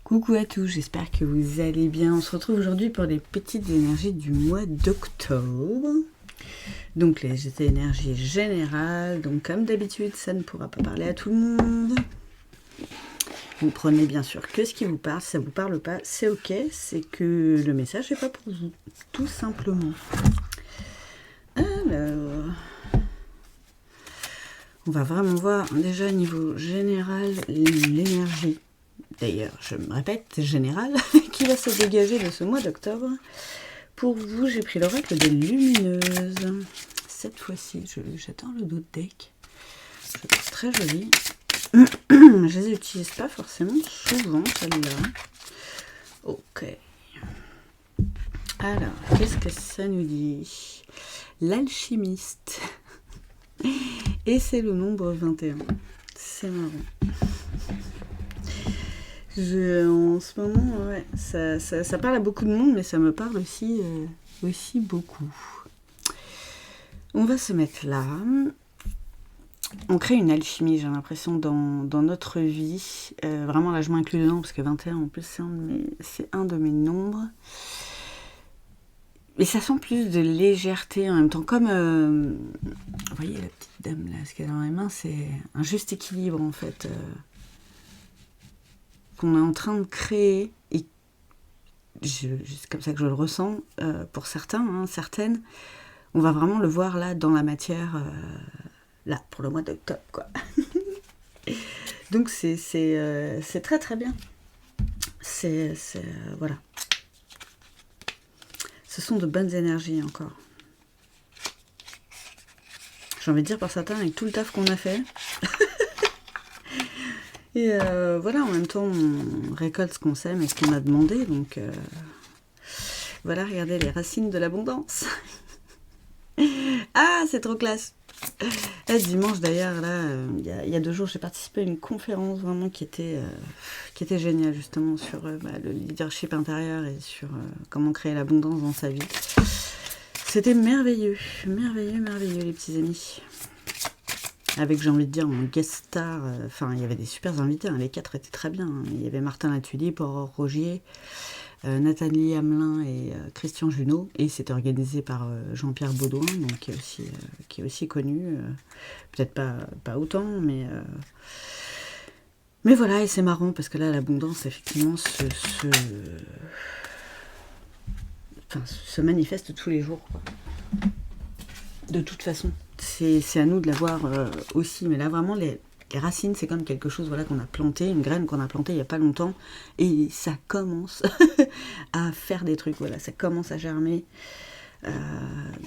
Coucou à tous, j'espère que vous allez bien. On se retrouve aujourd'hui pour les petites énergies du mois d'octobre. Donc les énergies générales, donc comme d'habitude, ça ne pourra pas parler à tout le monde. Vous prenez bien sûr que ce qui vous parle, si ça ne vous parle pas, c'est ok, c'est que le message n'est pas pour vous, tout simplement. Alors, on va vraiment voir déjà au niveau général l'énergie. D'ailleurs, je me répète, général, qui va se dégager de ce mois d'octobre. Pour vous, j'ai pris l'oracle des lumineuses. Cette fois-ci, j'attends le dos de deck. C'est très joli. Je les utilise pas forcément souvent, celle-là. Ok. Alors, qu'est-ce que ça nous dit? L'alchimiste. Et c'est le nombre 21. C'est marrant. En ce moment, ouais, ça parle à beaucoup de monde, mais ça me parle aussi beaucoup. On va se mettre là. On crée une alchimie, j'ai l'impression, dans notre vie. Vraiment, là, je m'inclus dedans, parce que 21, en plus, c'est un de mes nombres. Et ça sent plus de légèreté en même temps. Comme, vous voyez la petite dame, là, ce qu'elle a dans les mains, c'est un juste équilibre, en fait. Qu'on est en train de créer, et c'est comme ça que je le ressens, pour certains, certaines, on va vraiment le voir là dans la matière, là pour le mois d'octobre, quoi. Donc c'est très très bien. Voilà. Ce sont de bonnes énergies encore. J'ai envie de dire pour certains, avec tout le taf qu'on a fait. Et voilà, en même temps, on récolte ce qu'on sème et ce qu'on a demandé. Donc, voilà, regardez les racines de l'abondance. Ah, c'est trop classe. Dimanche, d'ailleurs, là, il y a 2 jours, j'ai participé à une conférence vraiment qui était géniale, justement, sur le leadership intérieur et sur comment créer l'abondance dans sa vie. C'était merveilleux, merveilleux, merveilleux, les petits amis. Avec, j'ai envie de dire, mon guest star, il y avait des super invités, les 4 étaient très bien. Il y avait Martin Latulippe, Aurore Rogier, Nathalie Hamelin et Christian Junot, et c'était organisé par Jean-Pierre Baudouin, donc qui est aussi connu, peut-être pas autant, mais voilà, et c'est marrant, parce que là, l'abondance, effectivement, se manifeste tous les jours, quoi. De toute façon. C'est à nous de l'avoir aussi. Mais là, vraiment, les racines, c'est comme quelque chose qu'on a planté, une graine qu'on a plantée il n'y a pas longtemps. Et ça commence à faire des trucs. Voilà, ça commence à germer.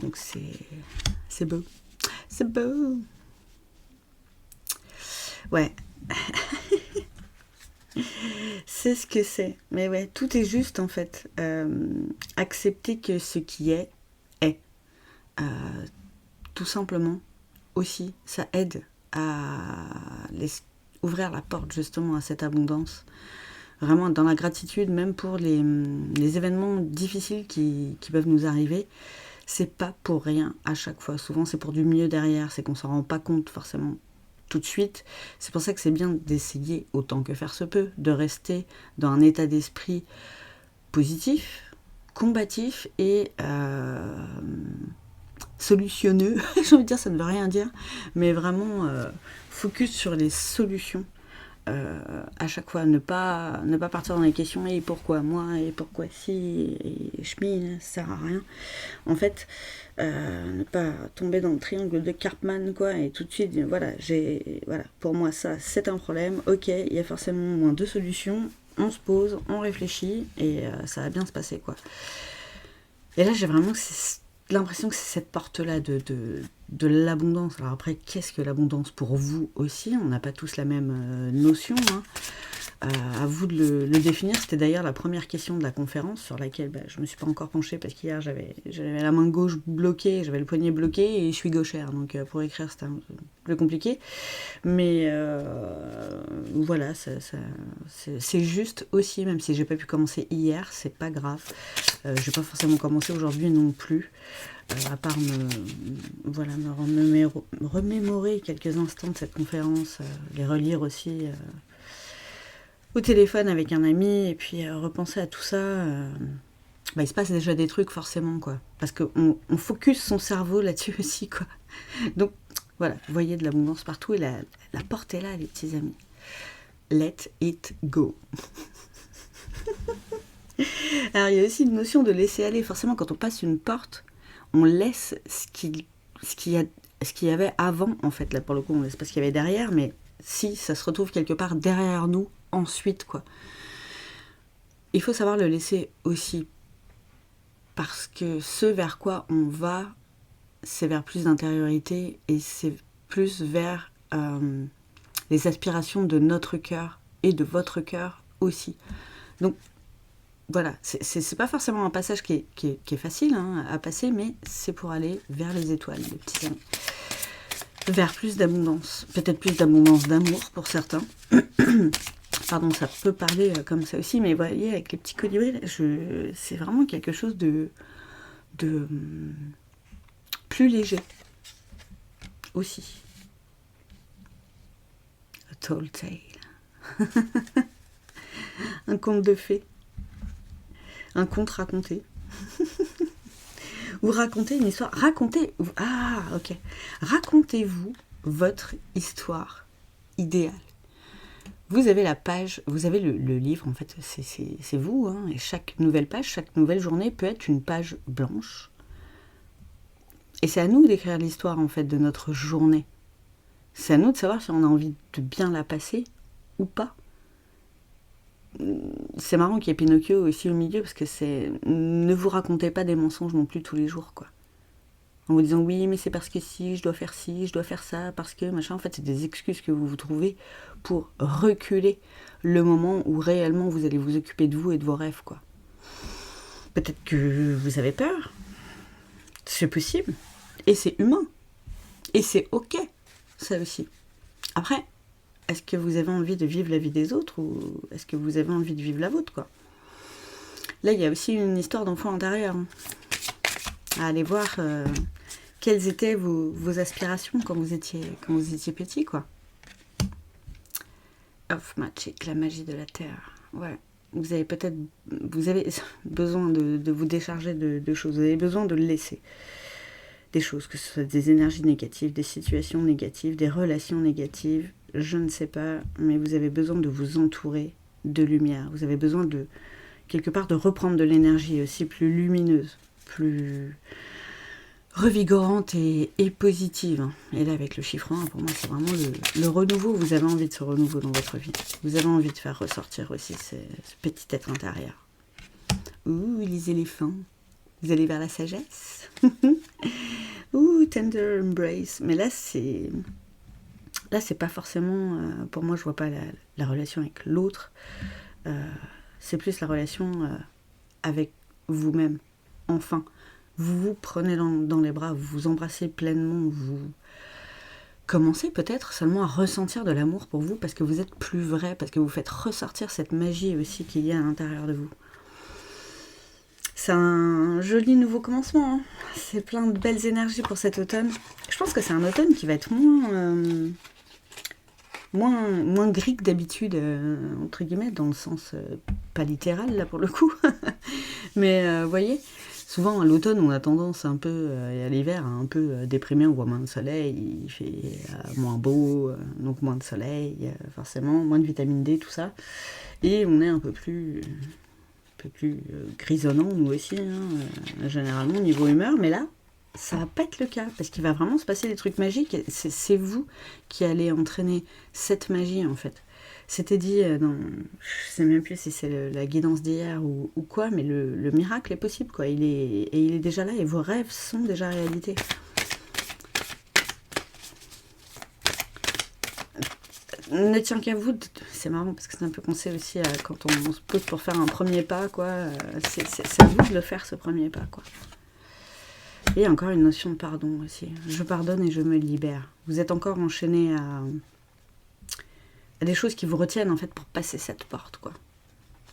Donc, c'est beau. C'est beau. Ouais. C'est ce que c'est. Mais ouais, tout est juste, en fait. Accepter que ce qui est. Tout simplement, aussi, ça aide à ouvrir la porte justement à cette abondance. Vraiment dans la gratitude, même pour les événements difficiles qui peuvent nous arriver, c'est pas pour rien à chaque fois. Souvent, c'est pour du mieux derrière, c'est qu'on s'en rend pas compte forcément tout de suite. C'est pour ça que c'est bien d'essayer, autant que faire se peut, de rester dans un état d'esprit positif, combatif et solutionneux, j'ai envie de dire, ça ne veut rien dire, mais vraiment focus sur les solutions à chaque fois, ne pas partir dans les questions et pourquoi moi, et pourquoi si, et chemine, ça sert à rien. En fait, ne pas tomber dans le triangle de Karpman, quoi, et tout de suite, voilà, pour moi ça, c'est un problème, ok, il y a forcément au moins 2 solutions, on se pose, on réfléchit, et ça va bien se passer, quoi. Et là, j'ai vraiment l'impression que c'est cette porte-là de l'abondance. Alors après, qu'est-ce que l'abondance pour vous aussi? On n'a pas tous la même notion. À vous de le définir. C'était d'ailleurs la première question de la conférence sur laquelle je ne me suis pas encore penchée parce qu'hier j'avais la main gauche bloquée, j'avais le poignet bloqué et je suis gauchère. Donc pour écrire c'était un peu plus compliqué. Mais voilà, c'est juste aussi, même si j'ai pas pu commencer hier, c'est pas grave. Je vais pas forcément commencer aujourd'hui non plus. À part me remémorer quelques instants de cette conférence, les relire aussi au téléphone avec un ami et puis repenser à tout ça, il se passe déjà des trucs forcément, quoi. Parce qu'on focus son cerveau là-dessus aussi, quoi. Donc voilà, vous voyez de l'abondance partout et la porte est là, les petits amis. Let it go. Alors il y a aussi une notion de laisser aller. Forcément, quand on passe une porte, on laisse ce qu'il y avait avant, en fait. Là, pour le coup, on laisse pas ce qu'il y avait derrière, mais si ça se retrouve quelque part derrière nous, ensuite, quoi. Il faut savoir le laisser aussi. Parce que ce vers quoi on va, c'est vers plus d'intériorité et c'est plus vers les aspirations de notre cœur et de votre cœur aussi. Donc, voilà, c'est pas forcément un passage qui est facile à passer, mais c'est pour aller vers les étoiles, les petits amis. Vers plus d'abondance, peut-être plus d'abondance d'amour pour certains. Pardon, ça peut parler comme ça aussi, mais vous voyez, avec les petits colibris, c'est vraiment quelque chose de plus léger aussi. A tall tale. Un conte de fées. Un conte raconté. Ou raconter une histoire. Racontez-vous votre histoire idéale. Vous avez la page, vous avez le livre, en fait, c'est vous, hein, et chaque nouvelle page, chaque nouvelle journée peut être une page blanche. Et c'est à nous d'écrire l'histoire, en fait, de notre journée. C'est à nous de savoir si on a envie de bien la passer ou pas. C'est marrant qu'il y ait Pinocchio aussi au milieu, parce que c'est... Ne vous racontez pas des mensonges non plus tous les jours, quoi. En vous disant, oui, mais c'est parce que si, je dois faire ça, parce que, machin. En fait, c'est des excuses que vous vous trouvez pour reculer le moment où réellement vous allez vous occuper de vous et de vos rêves, quoi. Peut-être que vous avez peur. C'est possible. Et c'est humain. Et c'est ok, ça aussi. Après, est-ce que vous avez envie de vivre la vie des autres ou est-ce que vous avez envie de vivre la vôtre, quoi? Là, il y a aussi une histoire d'enfant intérieur. À aller voir quelles étaient vos aspirations quand vous étiez petit, quoi. Of Magic, la magie de la Terre. Ouais. Vous avez besoin de vous décharger de choses. Vous avez besoin de laisser des choses, que ce soit des énergies négatives, des situations négatives, des relations négatives, je ne sais pas, mais vous avez besoin de vous entourer de lumière. Vous avez besoin de, quelque part, de reprendre de l'énergie aussi plus lumineuse, plus revigorante et positive. Et là, avec le chiffre 1, pour moi, c'est vraiment le renouveau. Vous avez envie de ce renouveau dans votre vie. Vous avez envie de faire ressortir aussi ce petit être intérieur. Ouh, les éléphants. Vous allez vers la sagesse. Ouh, tender embrace. Mais là, c'est pas forcément... pour moi, je vois pas la relation avec l'autre. C'est plus la relation avec vous-même. Enfin, vous vous prenez dans les bras, vous vous embrassez pleinement, vous commencez peut-être seulement à ressentir de l'amour pour vous parce que vous êtes plus vrai, parce que vous faites ressortir cette magie aussi qu'il y a à l'intérieur de vous. C'est un joli nouveau commencement, hein. C'est plein de belles énergies pour cet automne. Je pense que c'est un automne qui va être moins gris que d'habitude, entre guillemets, dans le sens pas littéral là pour le coup. Mais vous voyez, souvent à l'automne on a tendance un peu, et à l'hiver, un peu déprimé, on voit moins de soleil, il fait moins beau, donc moins de soleil, forcément, moins de vitamine D, tout ça. Et on est un peu plus grisonnant, nous aussi, généralement, niveau humeur, mais là, ça va pas être le cas, parce qu'il va vraiment se passer des trucs magiques, c'est vous qui allez entraîner cette magie, en fait. C'était dit dans, je sais même plus si c'est la guidance d'hier ou quoi, mais le miracle est possible, quoi. Il est déjà là, et vos rêves sont déjà réalité. Ne tient qu'à vous, c'est marrant parce que c'est un peu pensé aussi à quand on se pose pour faire un premier pas, quoi. C'est à vous de le faire, ce premier pas, quoi. Et encore une notion de pardon aussi. Je pardonne et je me libère. Vous êtes encore enchaîné à des choses qui vous retiennent en fait pour passer cette porte, quoi.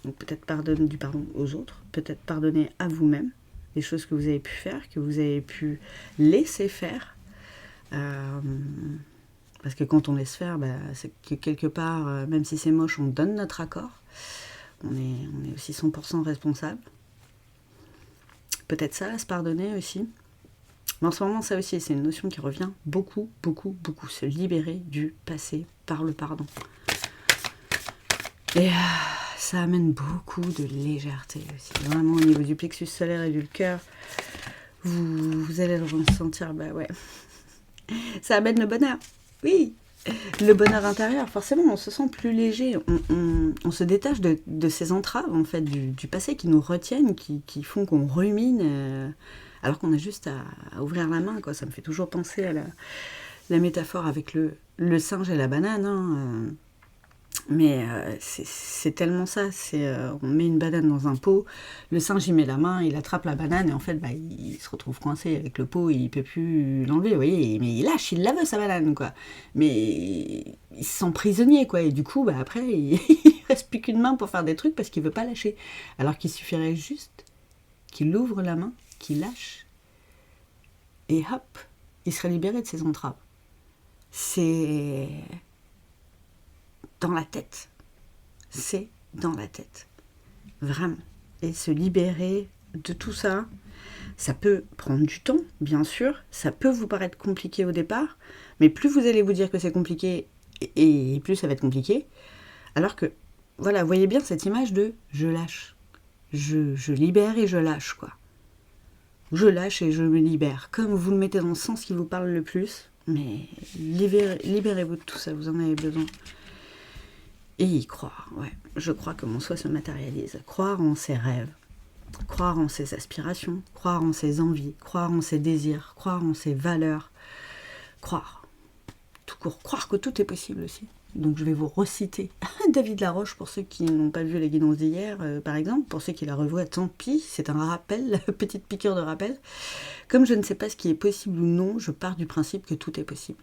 Donc peut-être pardonner du pardon aux autres, peut-être pardonner à vous-même des choses que vous avez pu faire, que vous avez pu laisser faire. Parce que quand on laisse faire, c'est que quelque part, même si c'est moche, on donne notre accord. On est aussi 100% responsable. Peut-être ça à se pardonner aussi. Mais en ce moment, ça aussi, c'est une notion qui revient beaucoup, beaucoup, beaucoup. Se libérer du passé par le pardon. Et ça amène beaucoup de légèreté aussi. Vraiment, au niveau du plexus solaire et du cœur, vous allez le ressentir, ouais. Ça amène le bonheur. Oui, le bonheur intérieur, forcément, on se sent plus léger. On se détache de ces entraves, en fait, du passé qui nous retiennent, qui font qu'on rumine, alors qu'on a juste à ouvrir la main, quoi. Ça me fait toujours penser à la métaphore avec le singe et la banane, hein. Mais c'est tellement ça, on met une banane dans un pot, le singe il met la main, il attrape la banane et en fait il se retrouve coincé avec le pot et il peut plus l'enlever, vous voyez, mais il lâche, il la veut sa banane, quoi. Mais il se sent prisonnier, quoi, et du coup après il reste plus qu'une main pour faire des trucs parce qu'il veut pas lâcher. Alors qu'il suffirait juste qu'il ouvre la main, qu'il lâche, et hop, il serait libéré de ses entraves. C'est dans la tête. C'est dans la tête. Vraiment. Et se libérer de tout ça, ça peut prendre du temps, bien sûr. Ça peut vous paraître compliqué au départ. Mais plus vous allez vous dire que c'est compliqué, et plus ça va être compliqué. Alors que, voilà, voyez bien cette image de je lâche. Je libère et je lâche, quoi. Je lâche et je me libère. Comme vous le mettez dans le sens qui vous parle le plus. Mais libérez-vous de tout ça, vous en avez besoin. Et y croire, ouais. Je crois que mon soi se matérialise. Croire en ses rêves, croire en ses aspirations, croire en ses envies, croire en ses désirs, croire en ses valeurs. Croire. Tout court. Croire que tout est possible aussi. Donc je vais vous reciter David Laroche pour ceux qui n'ont pas vu les guidances d'hier, par exemple. Pour ceux qui la revoient, tant pis, c'est un rappel, petite piqûre de rappel. Comme je ne sais pas ce qui est possible ou non, je pars du principe que tout est possible.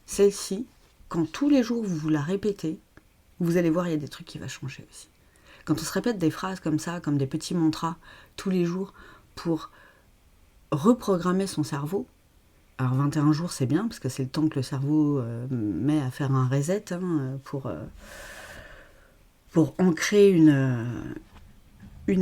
Celle-ci, quand tous les jours vous la répétez, vous allez voir, il y a des trucs qui vont changer aussi. Quand on se répète des phrases comme ça, comme des petits mantras, tous les jours, pour reprogrammer son cerveau, alors 21 jours c'est bien, parce que c'est le temps que le cerveau met à faire un reset, hein, pour ancrer une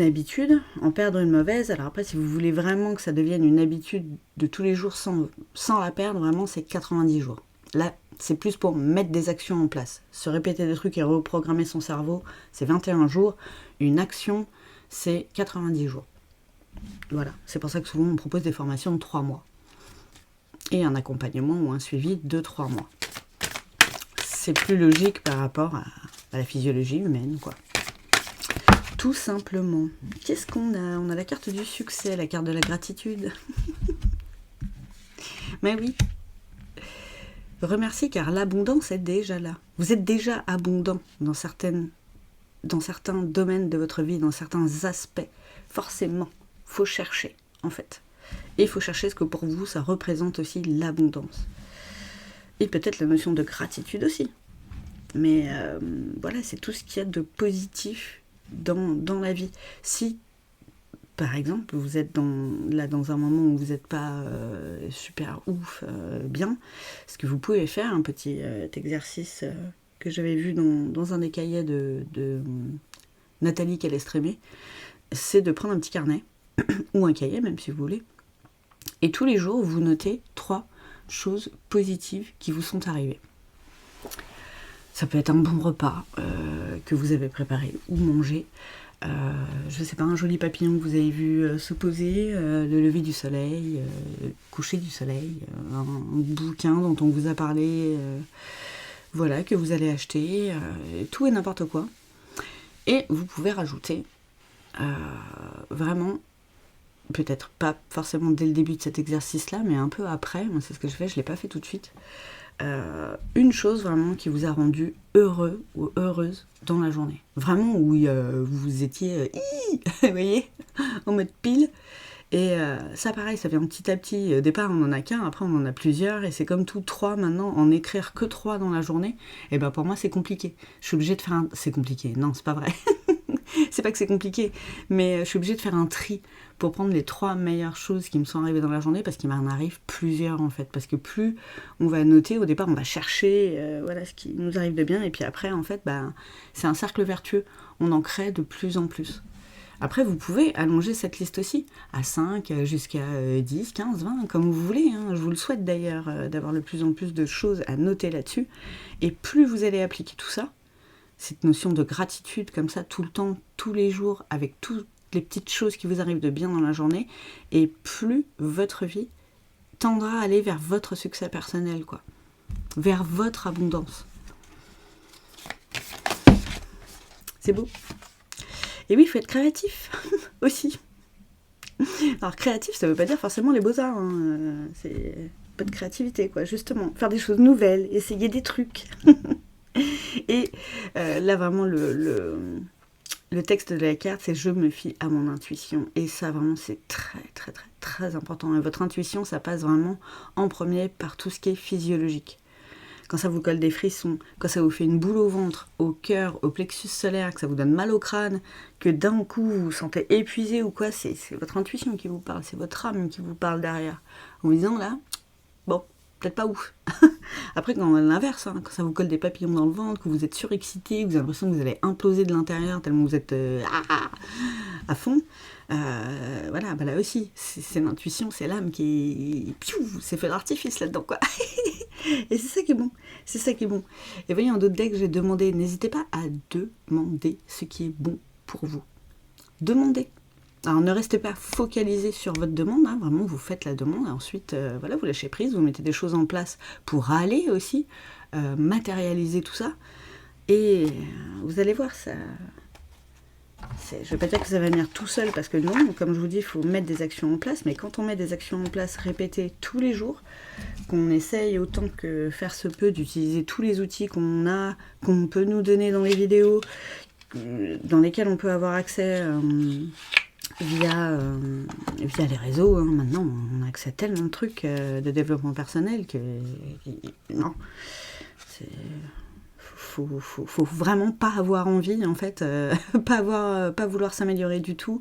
habitude, en perdre une mauvaise. Alors après, si vous voulez vraiment que ça devienne une habitude de tous les jours sans la perdre, vraiment c'est 90 jours. Là, c'est plus pour mettre des actions en place. Se répéter des trucs et reprogrammer son cerveau, c'est 21 jours. Une action, c'est 90 jours. Voilà, c'est pour ça que souvent on propose des formations de 3 mois. Et un accompagnement ou un suivi de 3 mois. C'est plus logique par rapport à la physiologie humaine, quoi. Tout simplement. Qu'est-ce qu'on a ? On a la carte du succès, la carte de la gratitude. Mais oui. Remerciez car l'abondance est déjà là. Vous êtes déjà abondant dans certains domaines de votre vie, dans certains aspects. Forcément, faut chercher, en fait. Et il faut chercher ce que pour vous, ça représente aussi l'abondance. Et peut-être la notion de gratitude aussi. Mais voilà, c'est tout ce qu'il y a de positif dans la vie. Si, par exemple, vous êtes dans un moment où vous n'êtes pas super ouf, bien, ce que vous pouvez faire, un petit exercice que j'avais vu dans un des cahiers de Nathalie Calestrémé, c'est de prendre un petit carnet, ou un cahier même si vous voulez, et tous les jours vous notez 3 choses positives qui vous sont arrivées. Ça peut être un bon repas que vous avez préparé ou mangé, je sais pas, un joli papillon que vous avez vu se poser, le lever du soleil, le coucher du soleil, un bouquin dont on vous a parlé, voilà, que vous allez acheter, tout et n'importe quoi. Et vous pouvez rajouter vraiment, peut-être pas forcément dès le début de cet exercice-là, mais un peu après, moi c'est ce que je fais, je l'ai pas fait tout de suite, une chose vraiment qui vous a rendu heureux ou heureuse dans la journée. Vraiment où vous étiez, vous voyez, en mode pile. Et ça pareil, ça vient petit à petit. Au départ on en a qu'un, après on en a plusieurs, et c'est comme tout 3 maintenant, en écrire que 3 dans la journée, et ben pour moi c'est compliqué. Je suis obligée de faire c'est compliqué, non c'est pas vrai. c'est pas que c'est compliqué, mais je suis obligée de faire un tri pour prendre les 3 meilleures choses qui me sont arrivées dans la journée, parce qu'il m'en arrive plusieurs en fait. Parce que plus on va noter, au départ on va chercher voilà, ce qui nous arrive de bien, et puis après en fait c'est un cercle vertueux, on en crée de plus en plus. Après, vous pouvez allonger cette liste aussi, à 5, jusqu'à 10, 15, 20, comme vous voulez. Hein. Je vous le souhaite d'ailleurs, d'avoir de plus en plus de choses à noter là-dessus. Et plus vous allez appliquer tout ça, cette notion de gratitude comme ça, tout le temps, tous les jours, avec toutes les petites choses qui vous arrivent de bien dans la journée, et plus votre vie tendra à aller vers votre succès personnel, quoi. Vers votre abondance. C'est beau. Et oui, il faut être créatif aussi. Alors créatif, ça ne veut pas dire forcément les beaux-arts. Hein. C'est un peu de créativité, quoi, justement. Faire des choses nouvelles, essayer des trucs. Et là, vraiment, le texte de la carte, c'est « Je me fie à mon intuition ». Et ça, vraiment, c'est très, très, très, très important. Et votre intuition, ça passe vraiment en premier par tout ce qui est physiologique. Quand ça vous colle des frissons, quand ça vous fait une boule au ventre, au cœur, au plexus solaire, que ça vous donne mal au crâne, que d'un coup vous vous sentez épuisé ou quoi, c'est votre intuition qui vous parle, c'est votre âme qui vous parle derrière. En vous disant là, bon, peut-être pas ouf. Après, quand l'inverse, hein, quand ça vous colle des papillons dans le ventre, que vous êtes surexcité, que vous avez l'impression que vous allez imploser de l'intérieur tellement vous êtes à fond, voilà, là aussi, c'est l'intuition, c'est l'âme qui c'est fait l'artifice là-dedans, quoi. Et c'est ça qui est bon, c'est ça qui est bon. Et voyez, en d'autres decks, j'ai demandé, n'hésitez pas à demander ce qui est bon pour vous. Demandez. Alors ne restez pas focalisé sur votre demande, hein, vraiment vous faites la demande, et ensuite voilà, vous lâchez prise, vous mettez des choses en place pour aller aussi, matérialiser tout ça, et vous allez voir, ça... je ne vais pas dire que ça va venir tout seul, parce que non, comme je vous dis, il faut mettre des actions en place, mais quand on met des actions en place répétées tous les jours, qu'on essaye autant que faire se peut d'utiliser tous les outils qu'on a, qu'on peut nous donner dans les vidéos, dans lesquels on peut avoir accès via les réseaux, hein. Maintenant on a accès à tellement de trucs de développement personnel que non, faut vraiment pas avoir envie en fait, pas vouloir s'améliorer du tout,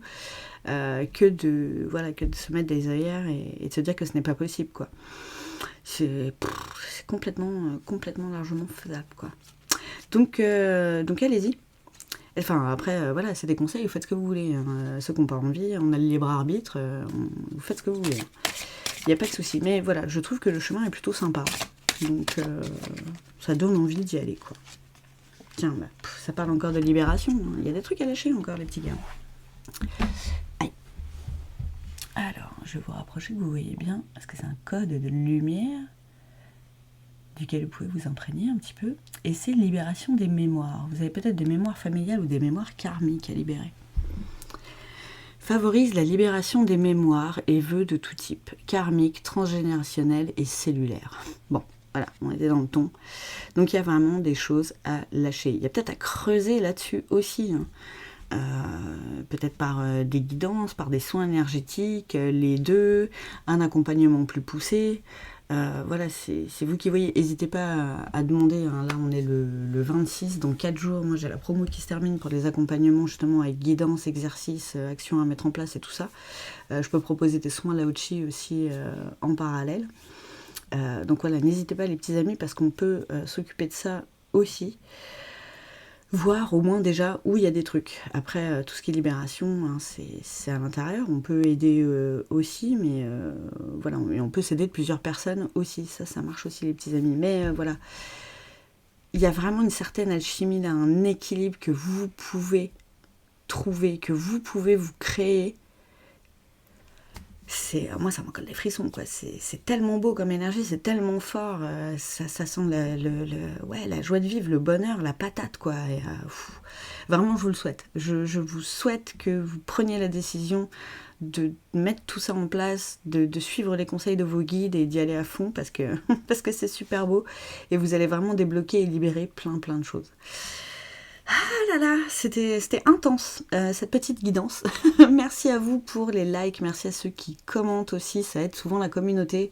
que de se mettre des œillères et de se dire que ce n'est pas possible, quoi. C'est complètement largement faisable, quoi. Donc allez-y. Enfin, après, voilà, c'est des conseils, vous faites ce que vous voulez. Hein. Ceux qui n'ont pas envie, on a le libre arbitre, vous faites ce que vous voulez. Il n'y a pas de souci. Mais voilà, je trouve que le chemin est plutôt sympa. Donc, ça donne envie d'y aller, quoi. Tiens, ça parle encore de libération. Hein. Il y a des trucs à lâcher encore, les petits gars. Aïe. Alors, je vais vous rapprocher que vous voyez bien, parce que c'est un code de lumière duquel vous pouvez vous imprégner un petit peu, et c'est libération des mémoires. Vous avez peut-être des mémoires familiales ou des mémoires karmiques à libérer. Favorise la libération des mémoires et vœux de tout type, karmiques, transgénérationnels et cellulaires. Bon, voilà, on était dans le ton. Donc il y a vraiment des choses à lâcher. Il y a peut-être à creuser là-dessus aussi, hein. Peut-être par des guidances, par des soins énergétiques, les deux, un accompagnement plus poussé. Voilà, c'est vous qui voyez, n'hésitez pas à demander, hein. Là on est le 26, dans 4 jours, moi j'ai la promo qui se termine pour les accompagnements justement avec guidance, exercices, actions à mettre en place et tout ça. Je peux proposer des soins Lao-Chi aussi en parallèle. Donc voilà, n'hésitez pas les petits amis, parce qu'on peut s'occuper de ça aussi. Voir au moins déjà où il y a des trucs. Après, tout ce qui est libération, hein, c'est à l'intérieur. On peut aider aussi, mais voilà, on peut s'aider de plusieurs personnes aussi. Ça marche aussi, les petits amis. Mais voilà, il y a vraiment une certaine alchimie, là, un équilibre que vous pouvez trouver, que vous pouvez vous créer. Moi ça m'en colle des frissons, quoi. C'est tellement beau comme énergie, c'est tellement fort, ça sent la joie de vivre, le bonheur, la patate, quoi. Et, vraiment je vous le souhaite, je vous souhaite que vous preniez la décision de mettre tout ça en place, de suivre les conseils de vos guides et d'y aller à fond, parce que c'est super beau et vous allez vraiment débloquer et libérer plein de choses. Ah là là, c'était intense, cette petite guidance. Merci à vous pour les likes, merci à ceux qui commentent aussi, ça aide souvent la communauté.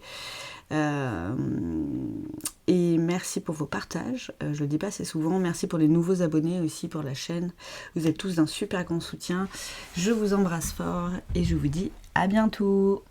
Et merci merci pour vos partages, je le dis pas assez souvent, merci pour les nouveaux abonnés aussi pour la chaîne, vous êtes tous d'un super grand soutien, je vous embrasse fort et je vous dis à bientôt.